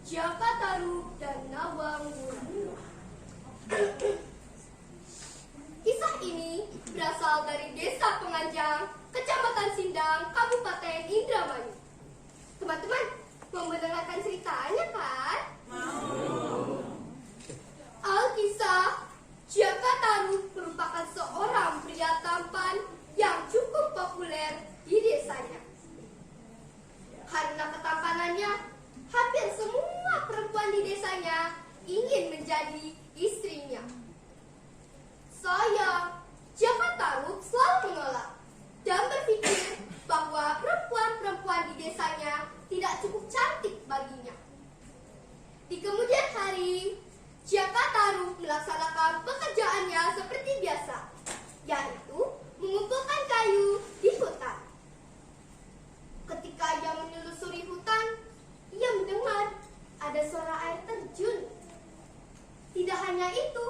Jakataru dan Nawang Wulan. Kisah ini berasal dari Desa Penganjang, Kecamatan Sindang, Kabupaten Indramayu. Teman-teman, mau mendengarkan ceritanya kan? Mau. Alkisah, Jakataru merupakan seorang pria tampan yang cukup populer di desanya. Karena ketampanannya, hampir semua perempuan di desanya ingin menjadi istrinya. Sayang, Jakataru selalu menolak dan berpikir bahwa perempuan-perempuan di desanya tidak cukup cantik baginya. Di kemudian hari, Jakataru melaksanakan pekerjaannya seperti biasa, yaitu mengumpulkan kayu di hutan. Ketika ia menelusuri hutan, ia mendengar ada suara air terjun. Tidak hanya itu,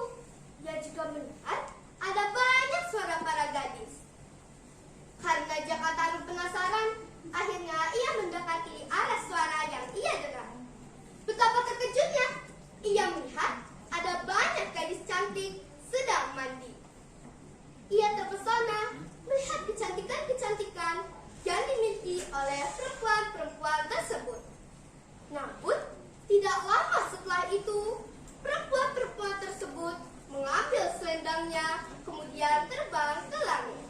ia juga melihat ada banyak suara para gadis. Karena Jakataru penasaran, akhirnya ia mendekati arah suara yang ia dengar. Betapa terkejutnya, ia melihat ada banyak gadis cantik sedang mandi. Ia terpesona melihat kecantikan-kecantikan yang dimiliki oleh perempuan-perempuan tersebut. Namun, tidak lama setelah itu, perempuan-perempuan tersebut mengambil selendangnya, kemudian terbang ke langit.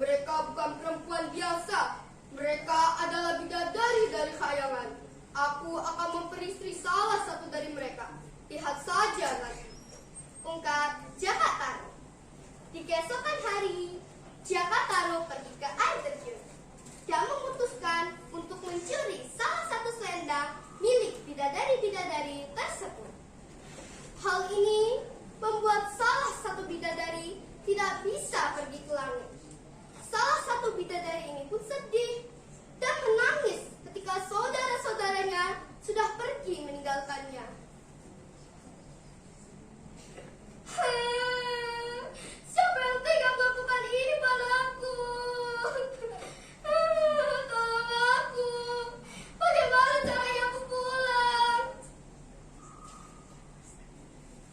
Mereka bukan perempuan biasa. Mereka adalah bidadari dari khayalan. Aku akan memperistri salah satu dari mereka. Lihat saja nanti, ungkap Jakataru. Di keesokan hari, Jakataru pergi ke air terjun dan memutuskan untuk mencuri salah satu selendang milik bidadari-bidadari tersebut. Hal ini membuat salah satu bidadari tidak bisa pergi ke langit. Salah satu bidadari ini pun sedih dan menangis ketika saudara-saudaranya sudah pergi meninggalkannya. Siapa yang tega melakukan ini padaku? Tolong aku. Bagaimana caranya aku pulang?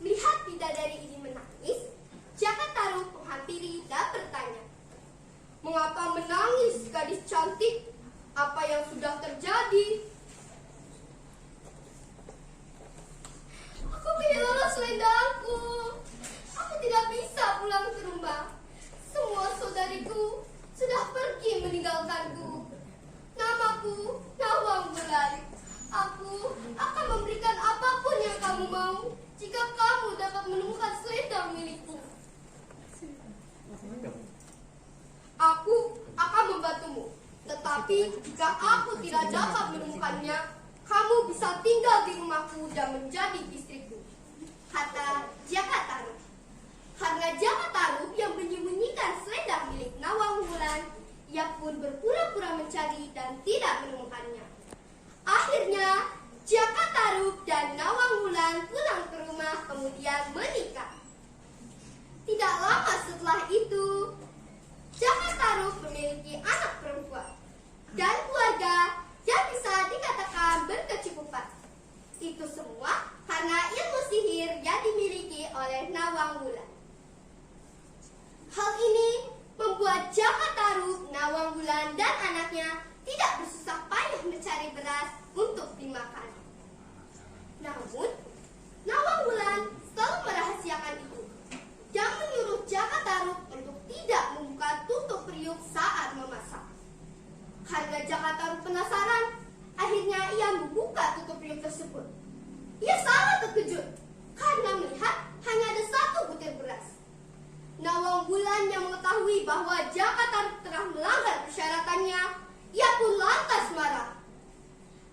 Melihat bidadari ini menangis, Jakataru menghampiri dan bertanya, "Mengapa menangis, gadis cantik? Apa yang sudah terjadi?" "Aku kehilangan selendangku. Aku tidak bisa pulang ke rumah. Semua saudariku sudah pergi meninggalkanku. Namaku Nawang Wulan. Aku akan memberikan apapun yang kamu mau jika kamu dapat menemukan selendang milikku. Aku akan membantumu. Tetapi jika aku tidak dapat menemukannya, kamu bisa tinggal di rumahku dan menjadi istriku," kata Jakataru. Karena Jakataru yang menyembunyikan selendang milik Nawang Wulan, ia pun berpura-pura mencari dan tidak menemukannya. Akhirnya, Jakataru dan Nawang Wulan pulang ke rumah kemudian menikah. Tidak lama setelah itu, Jakataru memiliki anak perempuan dan keluarga yang bisa dikatakan berkecukupan. Itu semua karena ilmu sihir yang dimiliki oleh Nawang Wulan. Hal ini membuat Jakataru, Nawang Wulan, dan anaknya tidak bersusah payah mencari beras untuk dimakan. Namun, Nawang Wulan selalu merahasiakan itu dan menyuruh Jakataru untuk tidak membuka tutup periuk saat memasak. Karena Jakataru penasaran, akhirnya ia membuka tutup periuk tersebut. Ia sangat terkejut karena melihat hanya ada satu butir beras. Nawang Wulan yang mengetahui bahwa Jakataru telah melanggar persyaratannya, ia pun lantas marah.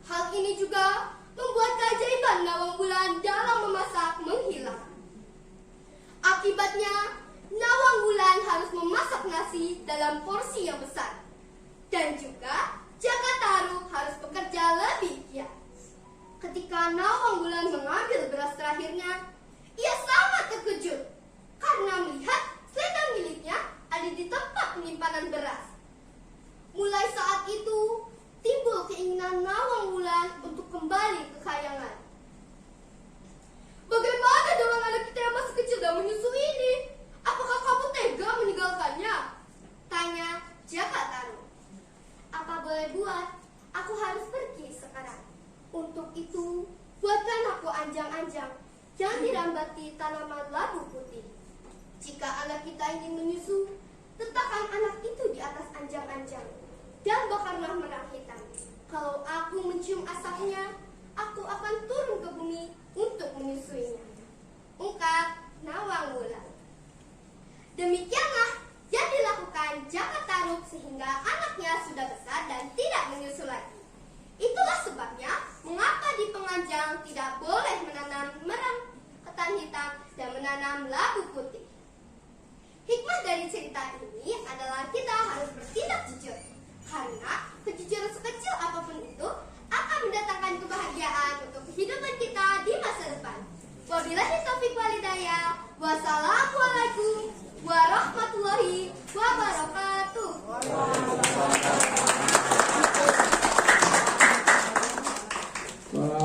Hal ini juga membuat keajaiban Nawang Wulan dalam memasak menghilang. Akibatnya, Nawang Wulan harus memasak nasi dalam porsi yang besar. Dan juga, Jakataru harus bekerja lebih giat. Ketika Nawang Wulan mengambil beras terakhirnya, ia sangat terkejut karena melihat selendang milik keinginan Nawang Wulan untuk kembali ke kayangan. Bagaimana dengan anak kita yang masih kecil dan menyusui ini? Apakah kamu tega meninggalkannya? Tanya Jaka Tarub. Apa boleh buat? Aku harus pergi sekarang. Untuk itu, buatkan aku anjang-anjang yang dirambati tanaman labu putih. Jika anak kita ingin menyusu, letakkan anak itu di atas anjang-anjang dan bakarlah merang hitam. Kalau aku mencium asapnya, aku akan turun ke bumi untuk menyusuinya. Ungkap Nawang Wulan. Demikianlah yang dilakukan Jaka Tarub sehingga anaknya sudah besar dan tidak menyusu lagi. Itulah sebabnya mengapa di Penganjang tidak boleh menanam merang ketan hitam dan menanam labu putih. Hikmah dari cerita ini adalah kita harus bertindak jujur, karena kejujuran sekecil apapun itu akan mendatangkan kebahagiaan untuk kehidupan kita di masa depan. Wabillahi taufiq wal hidayah. Wassalamualaikum warahmatullahi wabarakatuh. Wow.